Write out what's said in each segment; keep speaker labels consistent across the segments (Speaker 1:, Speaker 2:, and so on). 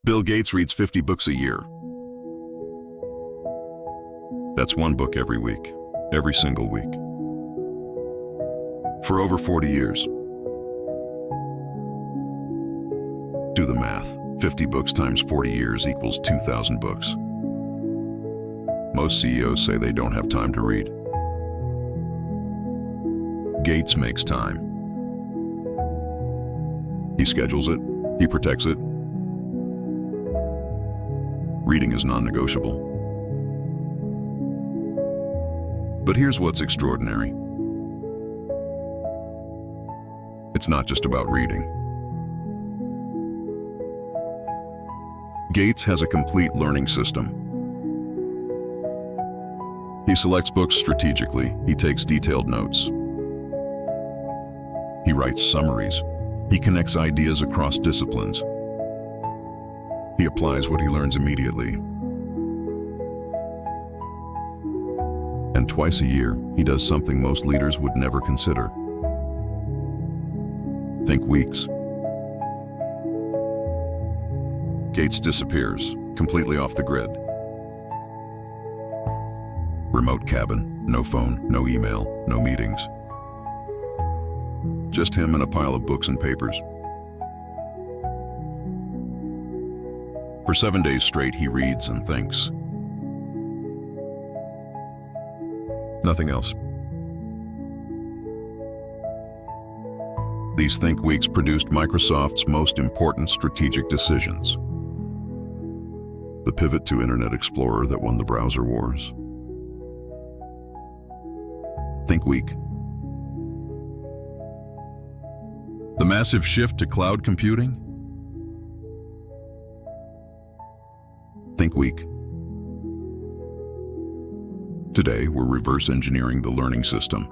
Speaker 1: Bill Gates reads 50 books a year. That's one book every week, every single week. For over 40 years. Do the math. 50 books times 40 years equals 2,000 books. Most CEOs say they don't have time to read. Gates makes time. He schedules it. He protects it. Reading is non-negotiable. But here's what's extraordinary. It's not just about reading. Gates has a complete learning system. He selects books strategically. He takes detailed notes. He writes summaries. He connects ideas across disciplines. He applies what he learns immediately. And twice a year, he does something most leaders would never consider. Think weeks. Gates disappears, completely off the grid. Remote cabin, no phone, no email, no meetings. Just him and a pile of books and papers. For 7 days straight, he reads and thinks. Nothing else. These Think Weeks produced Microsoft's most important strategic decisions. The pivot to Internet Explorer that won the browser wars. Think Week. The massive shift to cloud computing. Think Week. Today, we're reverse engineering the learning system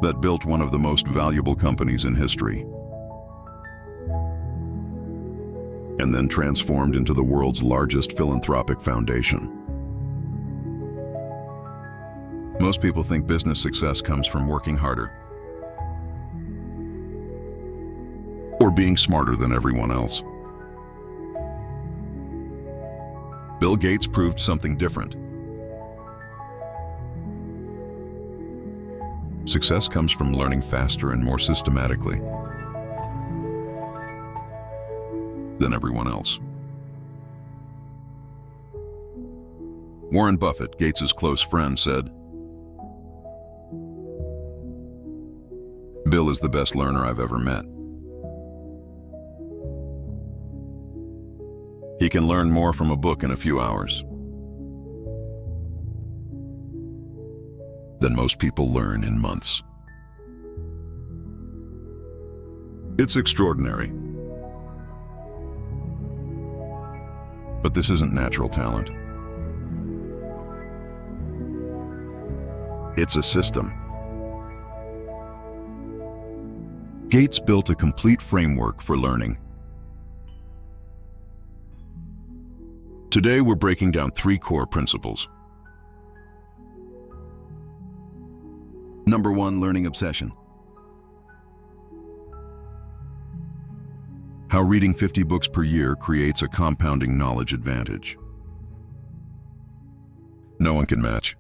Speaker 1: that built one of the most valuable companies in history and then transformed into the world's largest philanthropic foundation. Most people think business success comes from working harder or being smarter than everyone else. Bill Gates proved something different. Success comes from learning faster and more systematically than everyone else. Warren Buffett, Gates's close friend, said, "Bill is the best learner I've ever met. He can learn more from a book in a few hours than most people learn in months." It's extraordinary. But this isn't natural talent. It's a system. Gates built a complete framework for learning. Today, we're breaking down 3 core principles. Number 1, learning obsession. How reading 50 books per year creates a compounding knowledge advantage. No one can match.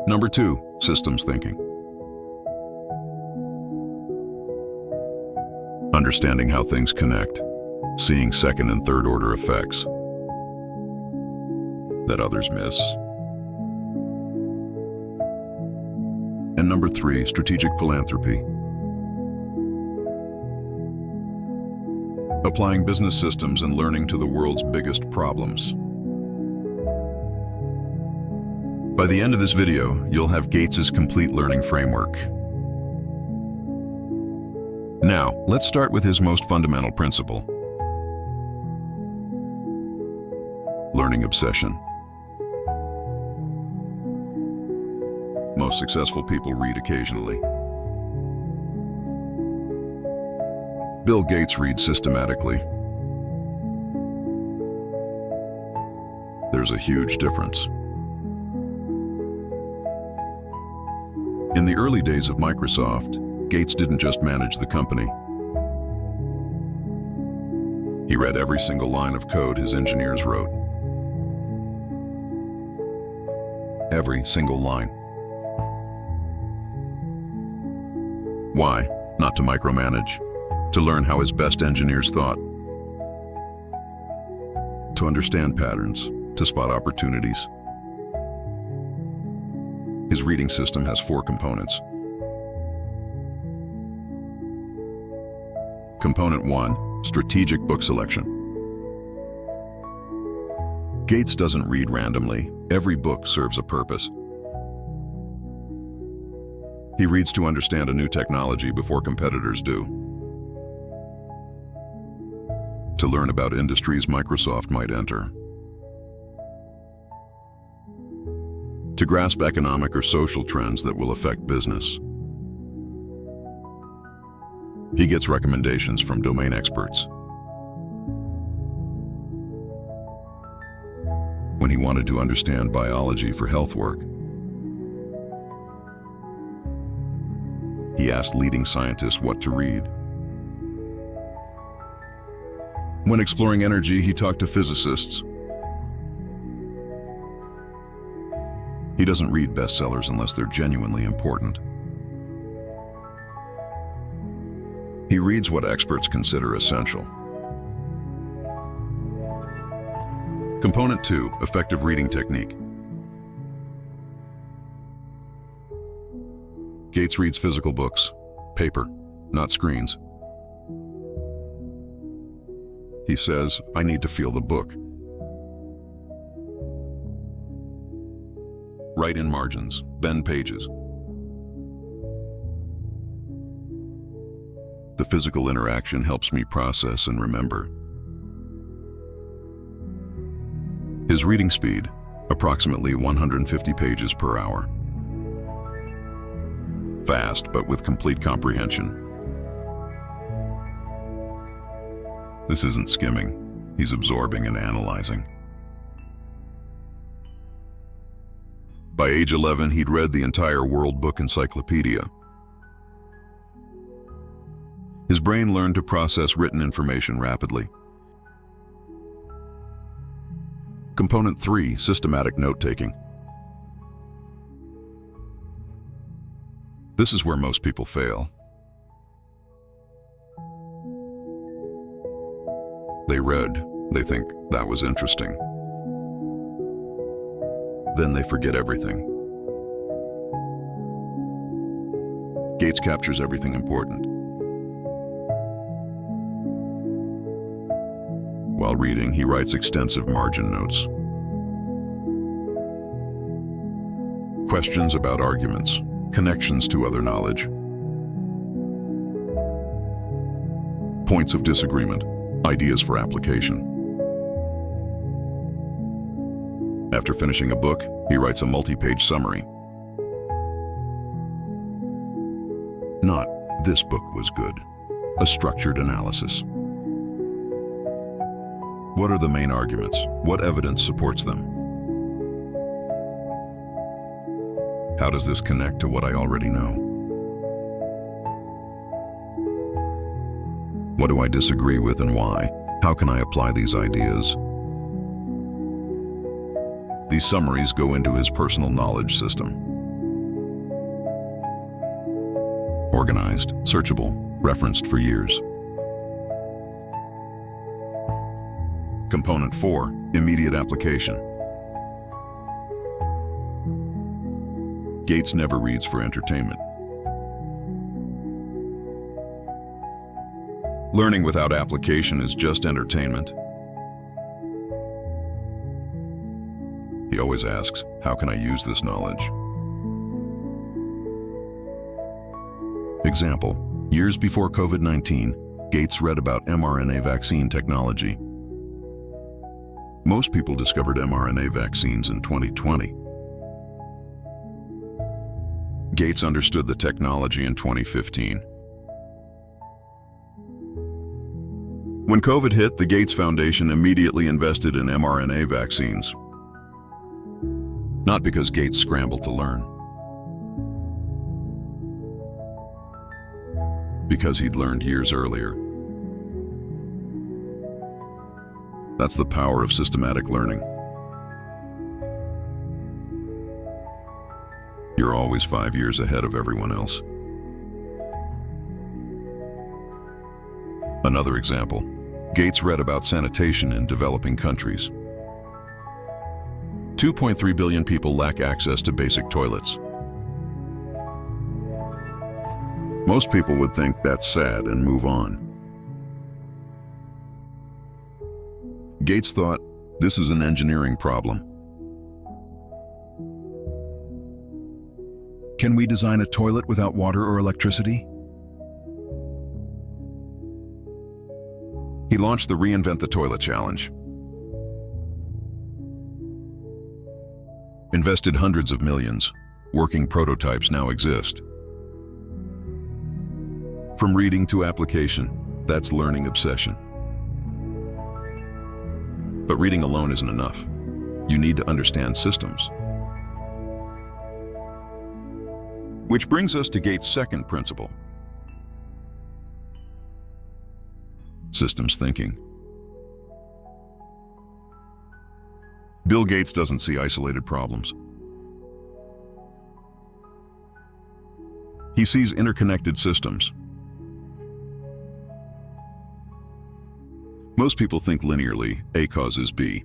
Speaker 1: Number 2, systems thinking. Understanding how things connect, seeing second and third order effects that others miss. And number 3, strategic philanthropy. Applying business systems and learning to the world's biggest problems. By the end of this video, you'll have Gates's complete learning framework. Now, let's start with his most fundamental principle. Learning obsession. Most successful people read occasionally. Bill Gates reads systematically. There's a huge difference. In the early days of Microsoft, Gates didn't just manage the company. He read every single line of code his engineers wrote. Every single line. Why? Not to micromanage. To learn how his best engineers thought. To understand patterns. To spot opportunities. His reading system has 4 components. Component 1, strategic book selection. Gates doesn't read randomly. Every book serves a purpose. He reads to understand a new technology before competitors do. To learn about industries Microsoft might enter. To grasp economic or social trends that will affect business. He gets recommendations from domain experts. When he wanted to understand biology for health work, he asked leading scientists what to read. When exploring energy, he talked to physicists. He doesn't read bestsellers unless they're genuinely important. He reads what experts consider essential. Component 2, effective reading technique. Gates reads physical books, paper, not screens. He says, "I need to feel the book." Write in margins, bend pages. The physical interaction helps me process and remember. His reading speed, approximately 150 pages per hour. Fast, but with complete comprehension. This isn't skimming, he's absorbing and analyzing. By age 11, he'd read the entire World Book Encyclopedia. His brain learned to process written information rapidly. Component 3, systematic note-taking. This is where most people fail. They read, they think that was interesting. Then they forget everything. Gates captures everything important. While reading, he writes extensive margin notes. Questions about arguments, connections to other knowledge. Points of disagreement, ideas for application. After finishing a book, he writes a multi-page summary. Not, "This book was good," a structured analysis. What are the main arguments? What evidence supports them? How does this connect to what I already know? What do I disagree with and why? How can I apply these ideas? These summaries go into his personal knowledge system. Organized, searchable, referenced for years. Component 4, immediate application. Gates never reads for entertainment. Learning without application is just entertainment. He always asks, how can I use this knowledge? Example, years before COVID-19, Gates read about mRNA vaccine technology. Most people discovered mRNA vaccines in 2020. Gates understood the technology in 2015. When COVID hit, the Gates Foundation immediately invested in mRNA vaccines. Not because Gates scrambled to learn. because he'd learned years earlier. That's the power of systematic learning. You're always 5 years ahead of everyone else. Another example, Gates read about sanitation in developing countries. 2.3 billion people lack access to basic toilets. Most people would think that's sad and move on. Gates thought, this is an engineering problem. Can we design a toilet without water or electricity? He launched the Reinvent the Toilet Challenge. Invested hundreds of millions. Working prototypes now exist. From reading to application, that's learning obsession. But reading alone isn't enough. You need to understand systems. Which brings us to Gates' second principle. Systems thinking. Bill Gates doesn't see isolated problems. He sees interconnected systems. Most people think linearly, A causes B.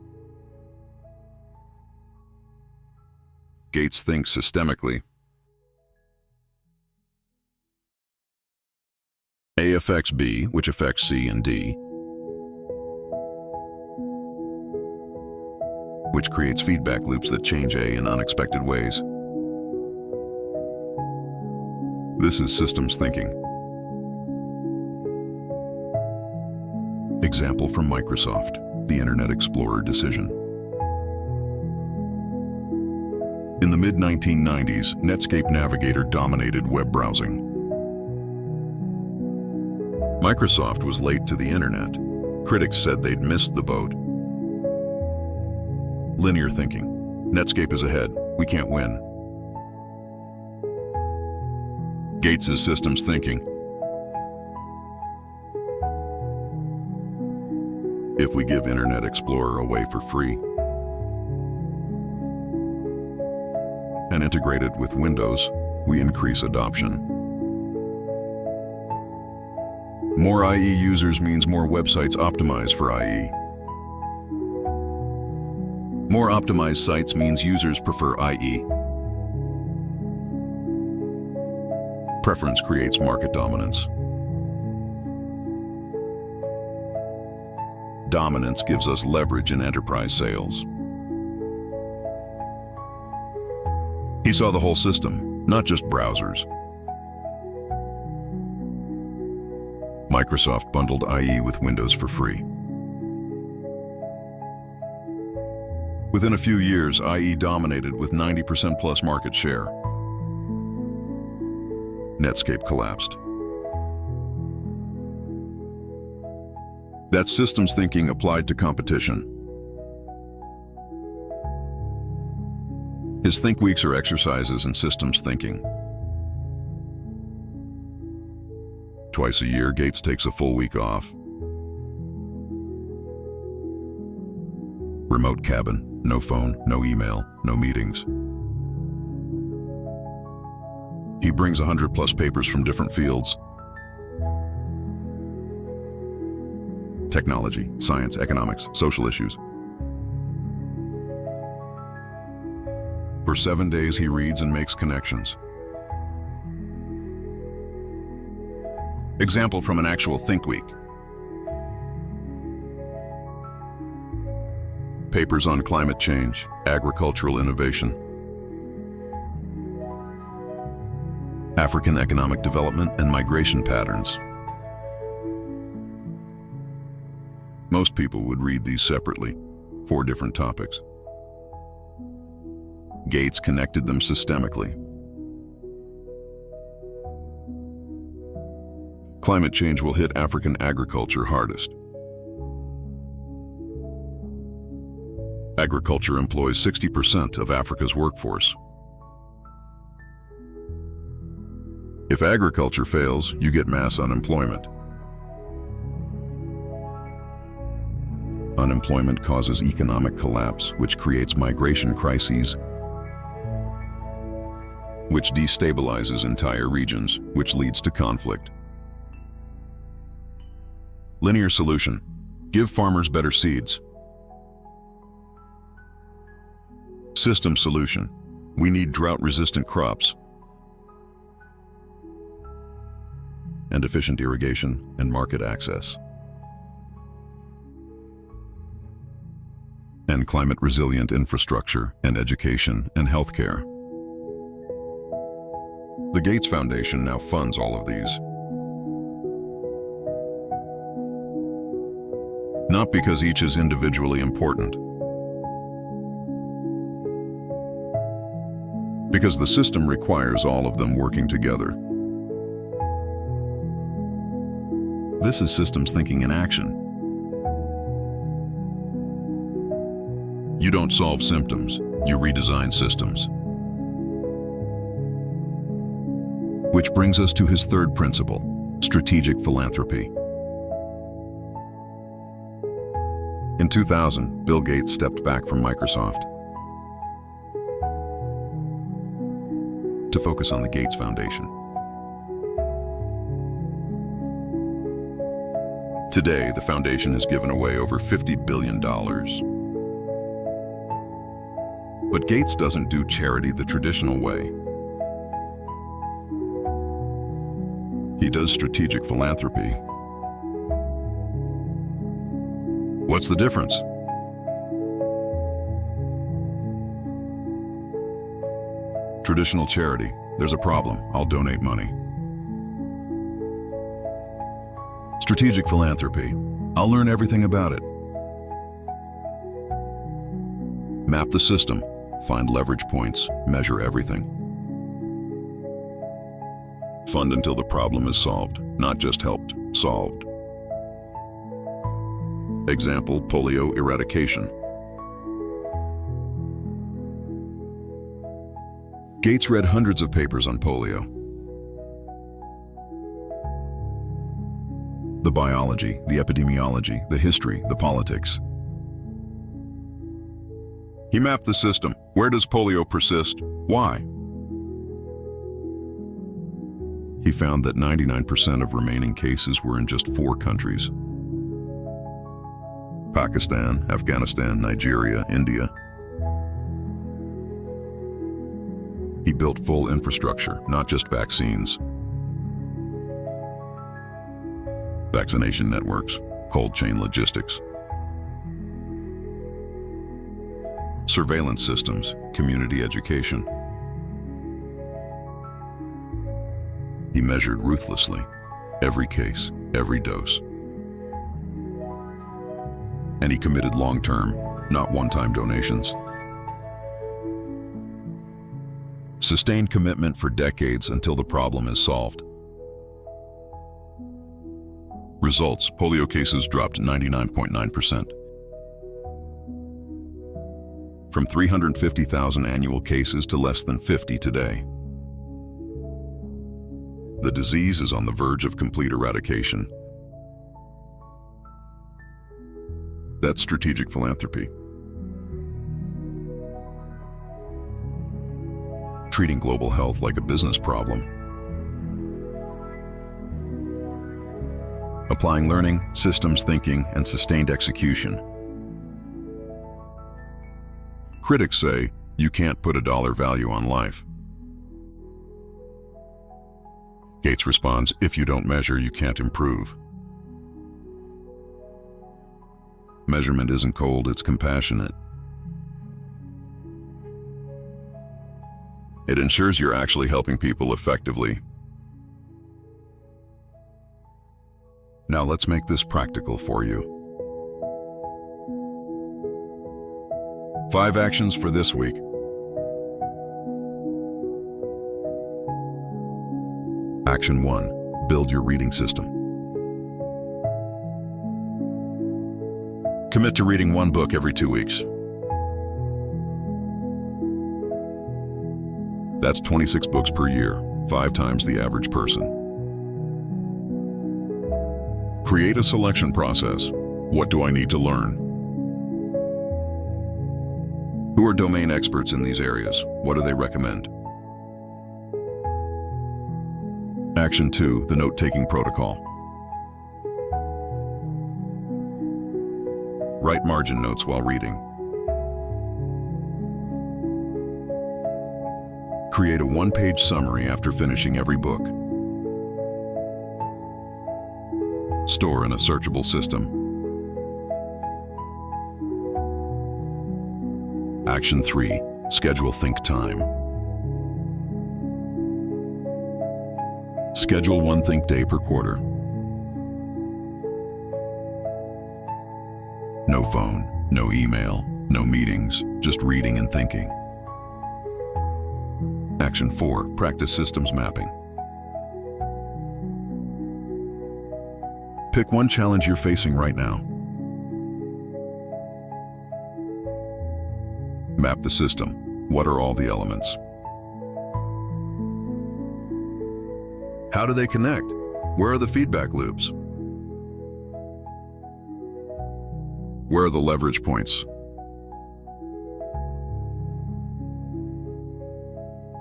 Speaker 1: Gates thinks systemically. A affects B, which affects C and D, which creates feedback loops that change A in unexpected ways. This is systems thinking. Example from Microsoft, the Internet Explorer decision. In the mid-1990s, Netscape Navigator dominated web browsing. Microsoft was late to the internet. Critics said they'd missed the boat. Linear thinking. Netscape is ahead. We can't win. Gates' systems thinking. If we give Internet Explorer away for free and integrate it with Windows, we increase adoption. More IE users means more websites optimized for IE. More optimized sites means users prefer IE. Preference creates market dominance. Dominance gives us leverage in enterprise sales. He saw the whole system, not just browsers. Microsoft bundled IE with Windows for free. Within a few years, IE dominated with 90% plus market share. Netscape collapsed. That's systems thinking applied to competition. His Think Weeks are exercises in systems thinking. Twice a year, Gates takes a full week off. Remote cabin, no phone, no email, no meetings. He brings 100 plus papers from different fields. Technology, science, economics, social issues. For 7 days, he reads and makes connections. Example from an actual Think Week. Papers on climate change, agricultural innovation, African economic development and migration patterns. Most people would read these separately, 4 different topics. Gates connected them systemically. Climate change will hit African agriculture hardest. Agriculture employs 60% of Africa's workforce. If agriculture fails, you get mass unemployment. Unemployment causes economic collapse, which creates migration crises, which destabilizes entire regions, which leads to conflict. Linear solution: give farmers better seeds. System solution: we need drought-resistant crops and efficient irrigation and market access, and climate-resilient infrastructure and education and healthcare. The Gates Foundation now funds all of these. Not because each is individually important, because the system requires all of them working together. This is systems thinking in action. You don't solve symptoms, you redesign systems. Which brings us to his third principle, strategic philanthropy. In 2000, Bill Gates stepped back from Microsoft to focus on the Gates Foundation. Today, the foundation has given away over $50 billion. But Gates doesn't do charity the traditional way. He does strategic philanthropy. What's the difference? Traditional charity: there's a problem, I'll donate money. Strategic philanthropy: I'll learn everything about it. Map the system, find leverage points, measure everything. Fund until the problem is solved, not just helped, solved. Example: polio eradication. Gates read hundreds of papers on polio. The biology, the epidemiology, the history, the politics. He mapped the system. Where does polio persist? Why? He found that 99% of remaining cases were in just 4 countries: Pakistan, Afghanistan, Nigeria, India. He built full infrastructure, not just vaccines. Vaccination networks, cold chain logistics, surveillance systems, community education. He measured ruthlessly every case, every dose. And he committed long-term, not one-time donations. Sustained commitment for decades until the problem is solved. Results: polio cases dropped 99.9%. From 350,000 annual cases to less than 50 today. The disease is on the verge of complete eradication. That's strategic philanthropy. Treating global health like a business problem. Applying learning, systems thinking, and sustained execution. Critics say, you can't put a dollar value on life. Gates responds, if you don't measure, you can't improve. Measurement isn't cold, it's compassionate. It ensures you're actually helping people effectively. Now let's make this practical for you. 5 actions for this week. Action 1. Build your reading system. Commit to reading 1 book every 2 weeks. That's 26 books per year, 5 times the average person. Create a selection process. What do I need to learn? Who are domain experts in these areas? What do they recommend? Action 2, the note-taking protocol. Write margin notes while reading. Create a 1-page summary after finishing every book. Store in a searchable system. Action 3, schedule think time. Schedule 1 think day per quarter. No phone, no email, no meetings, just reading and thinking. Action 4, practice systems mapping. Pick one challenge you're facing right now. Map the system. What are all the elements? How do they connect? Where are the feedback loops? Where are the leverage points?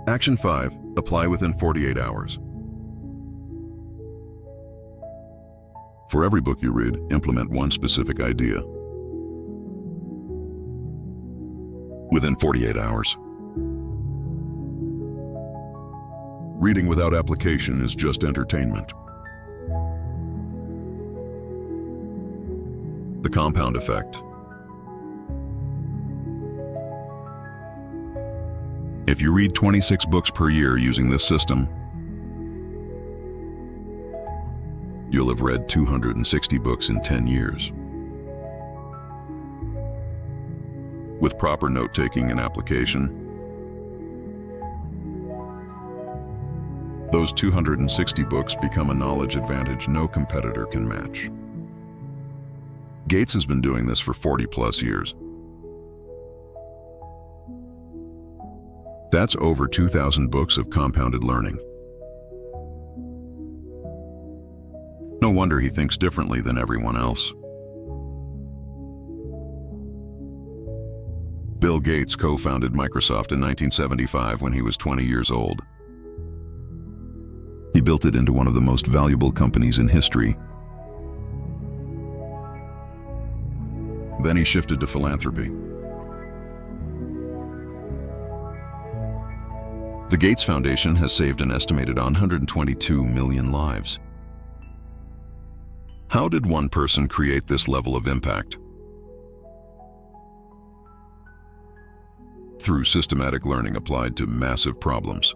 Speaker 1: Action 5, apply within 48 hours. For every book you read, implement one specific idea. Within 48 hours. Reading without application is just entertainment. The compound effect. If you read 26 books per year using this system, you'll have read 260 books in 10 years. With proper note-taking and application, those 260 books become a knowledge advantage no competitor can match. Gates has been doing this for 40+ years. That's over 2,000 books of compounded learning. No wonder he thinks differently than everyone else. Bill Gates co-founded Microsoft in 1975 when he was 20 years old. He built it into one of the most valuable companies in history. Then he shifted to philanthropy. The Gates Foundation has saved an estimated 122 million lives. How did one person create this level of impact? Through systematic learning applied to massive problems.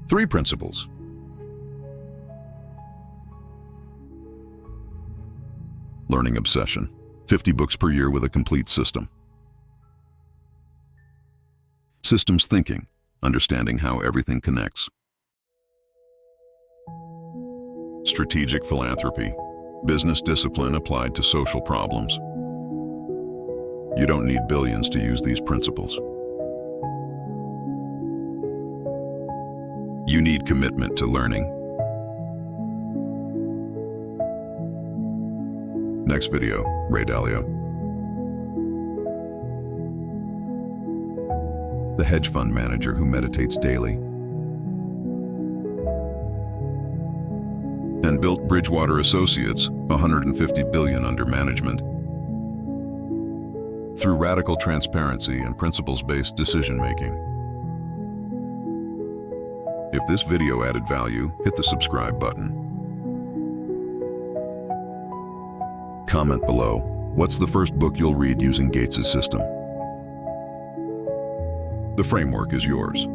Speaker 1: 3 principles. Learning obsession. 50 books per year with a complete system. Systems thinking. Understanding how everything connects. Strategic philanthropy. Business discipline applied to social problems. You don't need billions to use these principles. You need commitment to learning. Next video, Ray Dalio. The hedge fund manager who meditates daily and built Bridgewater Associates, $150 billion under management, through radical transparency and principles-based decision-making. If this video added value, hit the subscribe button. Comment below, what's the first book you'll read using Gates' system? The framework is yours.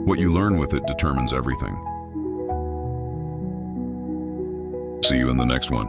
Speaker 1: What you learn with it determines everything. See you in the next one.